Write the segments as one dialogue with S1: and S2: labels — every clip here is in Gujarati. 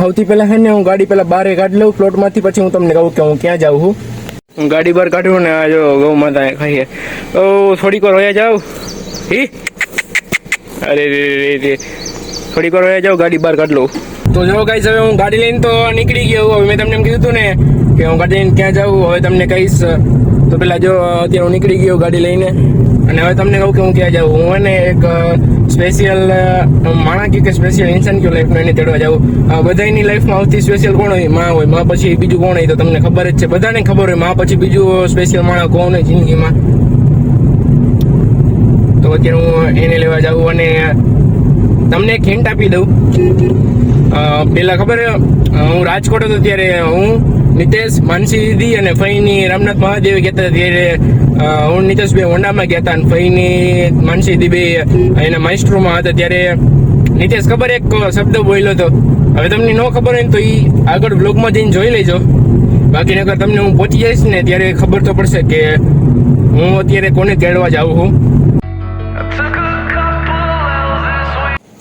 S1: સૌથી પહેલા હે ને હું ગાડી પહેલા બહાર કાઢી લઉં પ્લોટમાંથી, પછી હું તમને કહું કે હું ક્યાં જાઉં છું. હું ગાડી બહાર કાઢું ને આ જો ગૌ માતા ખાઈએ તો થોડીક વાર વયા જાઉં. અરે રે થોડીક વાર વયા જાઉં, ગાડી બહાર કાઢ લઉં. તો જો ગાઈસ હવે હું ગાડી લઈને તો નીકળી ગયો. હવે મેં તમને એમ કીધું હતું ને કે હું ગાડી લઈને ક્યાં જાઉં, હવે તમને કહીશ. તો પેલા જો અત્યારે હું નીકળી ગયો ગાડી લઈને, અને હવે તમને કહું કે હું ક્યાં જાઉં. હું એને એક સ્પેશિયલ માણસ કે સ્પેશિયલ ઇન્સાન કયો લાઈફનો એને તેડવા જાઉં. બધાની લાઈફમાં સૌથી સ્પેશિયલ કોણ હોય? માં હોય. માં પછી બીજું કોણ હોય તો તમને ખબર જ છે, બધાને ખબર હોય. માં પછી બીજું સ્પેશિયલ માણસ કોણ હોય જિંદગીમાં? તો અત્યારે હું એને લેવા જાઉં અને તમને એક હિન્ટ આપી દઉં. પેલા ખબર હું રાજકોટ હતો ત્યારે હું નિતેશ, માનસી દીદી અને ફઈની રામનાથ મહાદેવ ગયા હતા. ત્યારે હું નિતેશ બે હોન્ડામાં ગયા હતા અને ફઈની માનસી દીદી એના માઇસ્ટ્રોમાં હતા. ત્યારે નિતેશ ખબર એક શબ્દ બોલ્યો હતો. હવે તમને ન ખબર હોય ને તો એ આગળ બ્લોગમાં જઈને જોઈ લેજો. બાકી નકર તમને હું પહોંચી જઈશ ને ત્યારે ખબર તો પડશે કે હું અત્યારે કોને તેડવા જાઉં છું.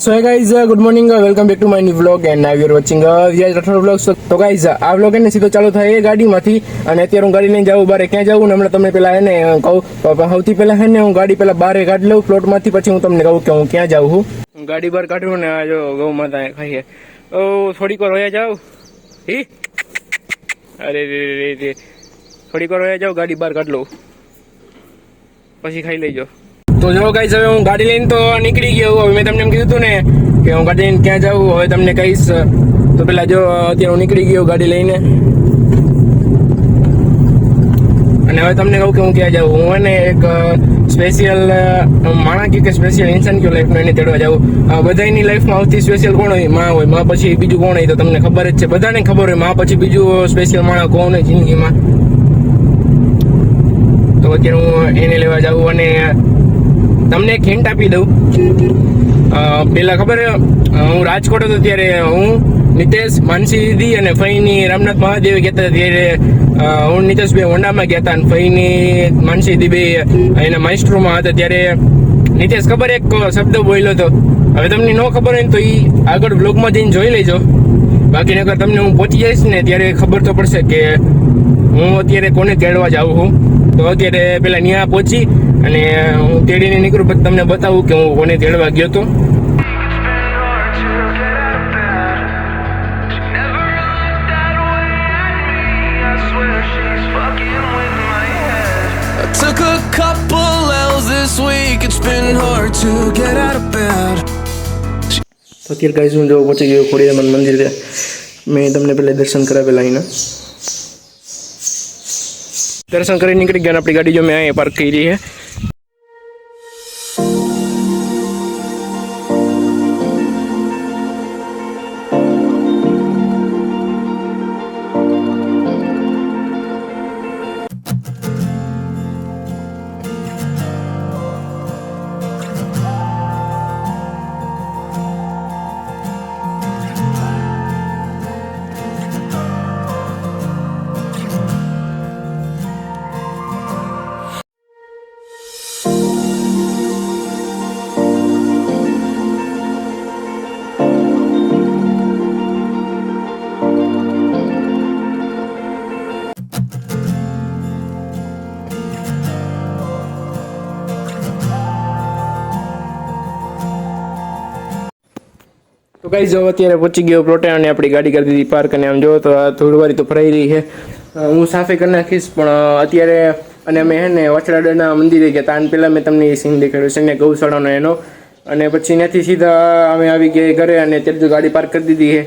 S1: So hey guys, good morning, welcome back to my new vlog and now you are watching VH Rathod vlog. તો ગાઈઝ આ vlog એને સીધો ચાલુ થાય એ ગાડીમાંથી, અને અત્યારે હું ગાડી લઈને જાઉં બહાર. ક્યાં જાઉં ને હમણાં તમને પેલા એને કહું. સૌથી પહેલા હે ને હું ગાડી પેલા બહાર કાઢી લઉં પ્લોટમાંથી, પછી હું તમને કહું કે હું ક્યાં જાઉં છું. હું ગાડી બહાર કાઢું ને આ જો ગૌ માતા ખાઈએ તો થોડીક વાર વયા જાઉં. અરે રે થોડીક વાર વયા જાઉં, ગાડી બહાર કાઢ લઉં પછી ખાઈ લઈજો. તો જો ગાઈસ હવે હું ગાડી લઈને તો નીકળી ગયો. હવે મેં તમને એમ કીધું હતું ને કે હું ગાડી લઈને ક્યાં જાઉં, હવે તમને કહીશ. તો પેલા જો અત્યારે હું નીકળી ગયો ગાડી લઈને, અને હવે તમને કહું કે હું ક્યાં જાઉં. હું એને એક સ્પેશિયલ માણસ કે સ્પેશિયલ ઇન્સાન કયો લાઈફનો એને તેડવા જાઉં. બધાની લાઈફમાં સૌથી સ્પેશિયલ કોણ હોય? માં હોય. માં પછી બીજું કોણ હોય તો તમને ખબર જ છે, બધાને ખબર હોય. માં પછી બીજું સ્પેશિયલ માણસ કોણ હોય જિંદગીમાં? તો અત્યારે હું એને લેવા જાઉં અને તમને એક હિન્ટ આપી દઉં. પેલા ખબર હું રાજકોટ હતો ત્યારે હું નિતેશ, માનસી દીદી અને ફઈની રામનાથ મહાદેવ ગયા હતા. ત્યારે હું નિતેશ બે હોન્ડામાં ગયા હતા અને ફઈની માનસી દીદી એના માઇસ્ટ્રોમાં હતા. ત્યારે નિતેશ ખબર એક શબ્દ બોલ્યો હતો. હવે તમને ન ખબર હોય ને તો એ આગળ બ્લોગમાં જઈને જોઈ લેજો. બાકી નકર તમને હું પહોંચી જઈશ ને ત્યારે ખબર તો પડશે કે હું અત્યારે કોને તેડવા જાઉં છું. તો અત્યારે પેલા ત્યાં પહોંચી અને હું તેડીને નીકળું, પછી તમને બતાવું કે હું કોને તેડવા ગયો હતો.
S2: Took a couple L's this week, it's been hard to get out of bed.
S1: તો અત્યારે ગાઈસ હું જો પહોંચી ગયો ખોડિયાર મંદિર. મેં તમને પહેલા દર્શન કરાવેલા અહીંના. દર્શન કરી નીકળી ગયા. આપણી ગાડી જો મેં અહીંયા પાર્ક કરી છે. તો ગાઈસ જો અત્યારે પહોંચી ગયો પ્લોટે અને આપણી ગાડી કરી દીધી પાર્ક. અને આમ જો તો આ ધૂળવારી તો ભરાઈ રહી છે. હું સાફે કરી નાખીશ પણ અત્યારે. અને અમે હે ને વાછડાના મંદિરે ગયા હતા. અને પહેલાં મેં તમને એ સીન દેખાડ્યો છે ને ગૌશાળાનો એનો. અને પછી ત્યાંથી સીધા અમે આવી ગયા ઘરે અને અત્યારે જો ગાડી પાર્ક કરી દીધી છે.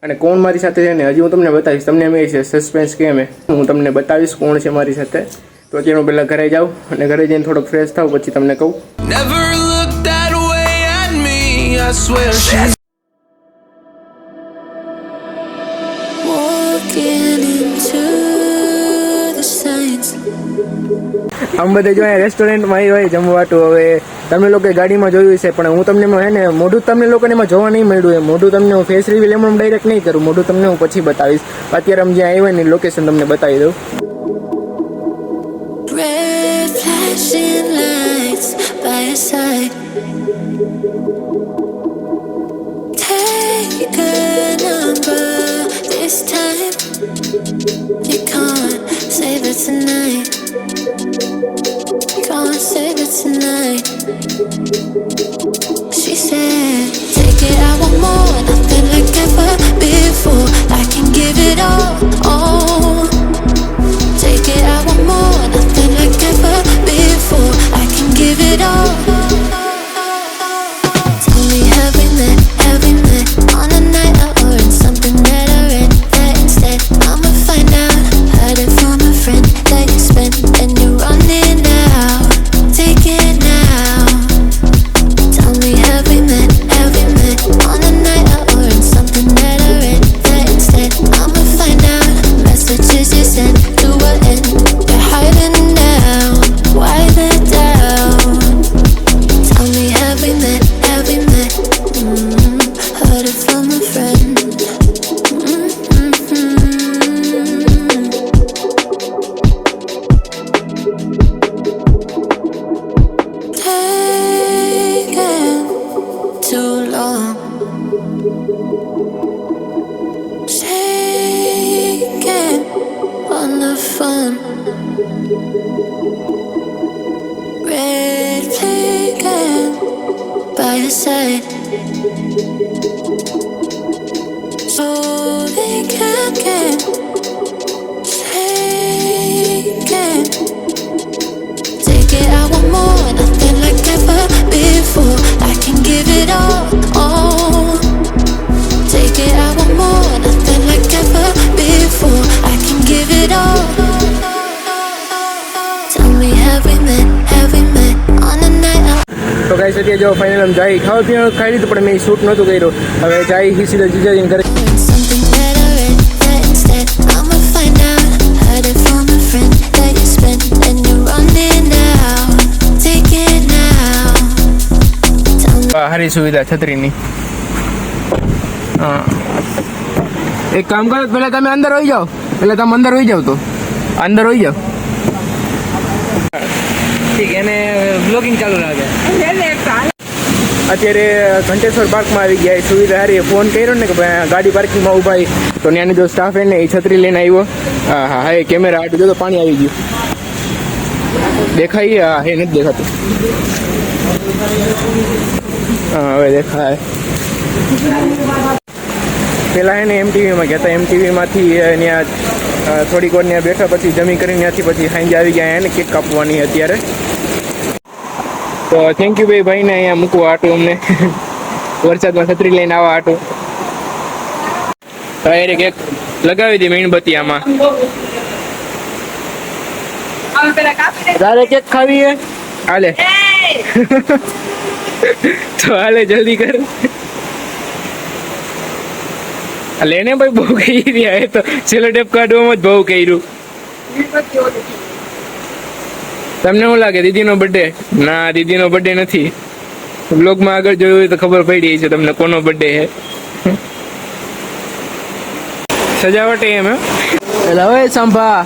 S1: અને કોણ મારી સાથે છે ને હજી હું તમને બતાવીશ. તમને એમ છે સસ્પેન્સ કેમ હે, હું તમને બતાવીશ કોણ છે મારી સાથે. તો અત્યારે હું પહેલાં ઘરે જાઉં અને ઘરે જઈને થોડોક ફ્રેશ થાઉં પછી તમને કહું.
S2: Never looked that way at me, I swear she's
S3: walking into the signs.
S1: આમ બધે જો અહીંયા રેસ્ટોરન્ટમાં આવી હોય જમવાટું. હવે તમે લોકો ગાડીમાં જોયું છે પણ હું તમને હે ને મોઢું તમને લોકોને એમાં જોવા નહીં મળ્યું. એ મોઢું તમને હું ફેસ રિવીલ એમ ડાયરેક્ટ નહીં કરું. મોઢું તમને હું પછી બતાવીશ. અત્યારે અમે જ્યાં આવ્યા ને લોકેશન તમને બતાવી દઉં.
S3: Red flashing lights by your side. Take a number. on. Red blinking by your side, so they can't get taken. Take it, I want more, nothing like ever before. I can give it all. Take it, I want more, nothing like ever before. I can give it all. Tell me, have we met on a night out?
S1: તો ગાઈસ અત્યારે જો ફાઇનલ આમ જાય ખાવા પીવાનું ખાઈ લીધું પણ મેં શૂટ નહોતું કર્યું. હવે જાય સીધા જીજાજીને ઘરે.
S3: Something that I read that instead I'ma find out. Heard it from a friend that you spent and you're running out. Take it now. Tell me.
S1: સારી સુવિધા છત્રીની. હા એક કામ કરો પહેલા તમે અંદર હોઈ જાઓ. તો અંદર હોઈ જાઓ. ઠીક એને બ્લોગિંગ ચાલુ લાગે. અત્યારે ઘંટેશ્વર પાર્કમાં આવી ગયા. એ સુવિધા સારી. ફોન કર્યો ને કે ભાઈ ગાડી પાર્કિંગમાં ઉભા તો ત્યાંની જો સ્ટાફ એને એ છત્રી લઈને આવ્યો. હા હા હા એ કેમેરા હાટું જો તો પાણી આવી ગયું દેખાય. હા એ નથી દેખાતું. હા હવે દેખાય. પેલા એને એમટીવીમાં ગયા હતા. એમટીવીમાંથી ત્યાં થોડીક વાર ત્યાં બેઠા પછી જમી કરીને ત્યાંથી પછી સાંજે આવી ગયા. એને કેક કાપવાની અત્યારે. તો થેન્ક યુ ભાઈને અહીંયા મૂકવા આટું અમને વરસાદમાં છત્રી લઈને આવવા આટું. તારે કેક લગાવી દે મીણબત્તી આમાં. તારે કેક ખાવી હે? હાલે તો હાલે જલ્દી કર. લેને ભાઈ બહુ કહી રહ્યા. તો સેલો ટેપ કાઢવામાં જ બહુ કર્યું. તમને શું લાગે દીદીનો બર્થડે? ના દીદીનો બર્થડે નથી. બ્લોગમાં આગળ જોયું હોય તો ખબર પડી છે તમને કોનો બર્થડે છે. સજાવટ એમ હે. એટલે હવે સંભા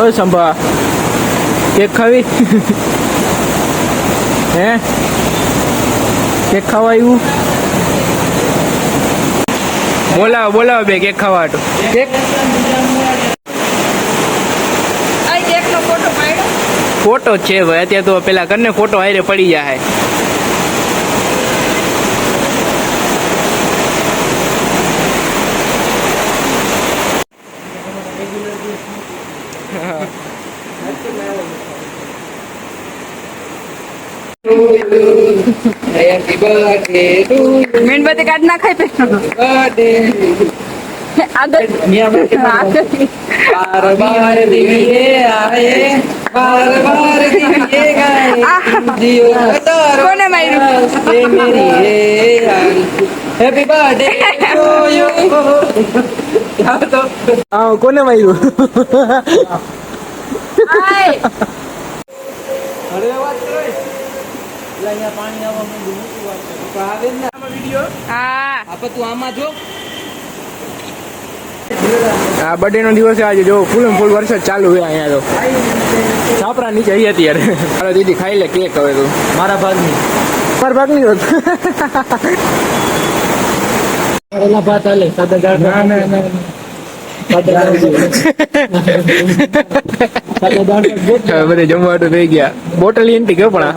S1: ઓય સંભા કેક ખાવી હે? કેક ખાવા આવ્યું? બોલાવો બે કેક ખાવા હાટું. કેક ફોટો છે ભાઈ. અત્યારે તો પેલા કરને ફોટો હારે પડી જાય.
S4: મીણબત્તી કાઢ નાખાય પે કોને માર્યું?
S5: Happy birthday to you.
S1: હા કોને માર્યું? આ બર્થડે નો દિવસ આજે જો ફૂલ વરસાદ ચાલુ છે અહીંયા. તો છાપરા નીચે આવી અત્યારે. હાલો દીદી ખાઈ લે કેક હવે. તું મારા ભાગની હોત.
S5: એના ભાત હાલે સાદા દાળ.
S1: બધે જમવાનું થઈ ગયા. બોટલ એન્ટી ગયો પણ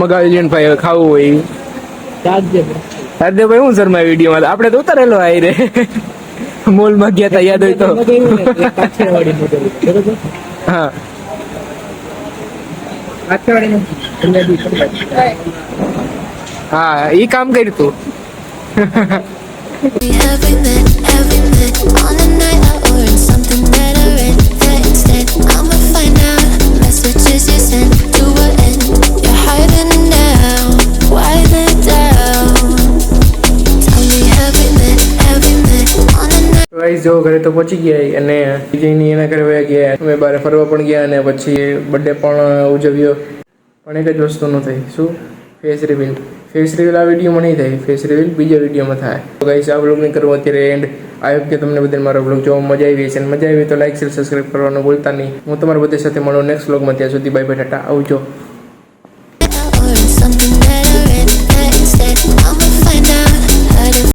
S1: મગાવી લે ભાઈ. હવે ખાવું હોય ભાઈ. હું શર્મા વિડીયોમાં આપડે તો ઉતારેલો આવી રે મોલ માં ગયા તા યાદ હોય તો. હા હા ઈ કામ કર્યું તું.
S3: Have we met on a night out or in something that I read that instead I'ma find out. Messages you sent to what end? You're hiding now. Why the down? Tell me, have we met on a night?
S1: Guys જો ઘરે તો પહોંચી ગયા અને વિજયની એના ઘરે વયા ગયા. અમે બહાર ફરવા પણ ગયા અને પછી બર્થડે પણ ઉજવ્યો. પણ એક જ વસ્તુ ન થઈ. શું? Face reveal. ફેસ રિવીલ આ વિડીયોમાં નહીં થાય, ફેસ રિવીલ બીજા વિડીયોમાં થાય. તો ગાઈસ આ વ્લોગને કરવો અત્યારે એન્ડ. આઈ હોપ કે તમને બધાને મારો વ્લોગ જોવા મજા આવી હશે, અને મજા આવી તો લાઈક શેર સબસ્ક્રાઈબ કરવાનું ભૂલતા નહીં. હું તમારા બધા સાથે મળું નેક્સ્ટ વ્લોગમાં. ત્યાં સુધી બાય બાય, ટાટા, આવજો.
S3: Or in something that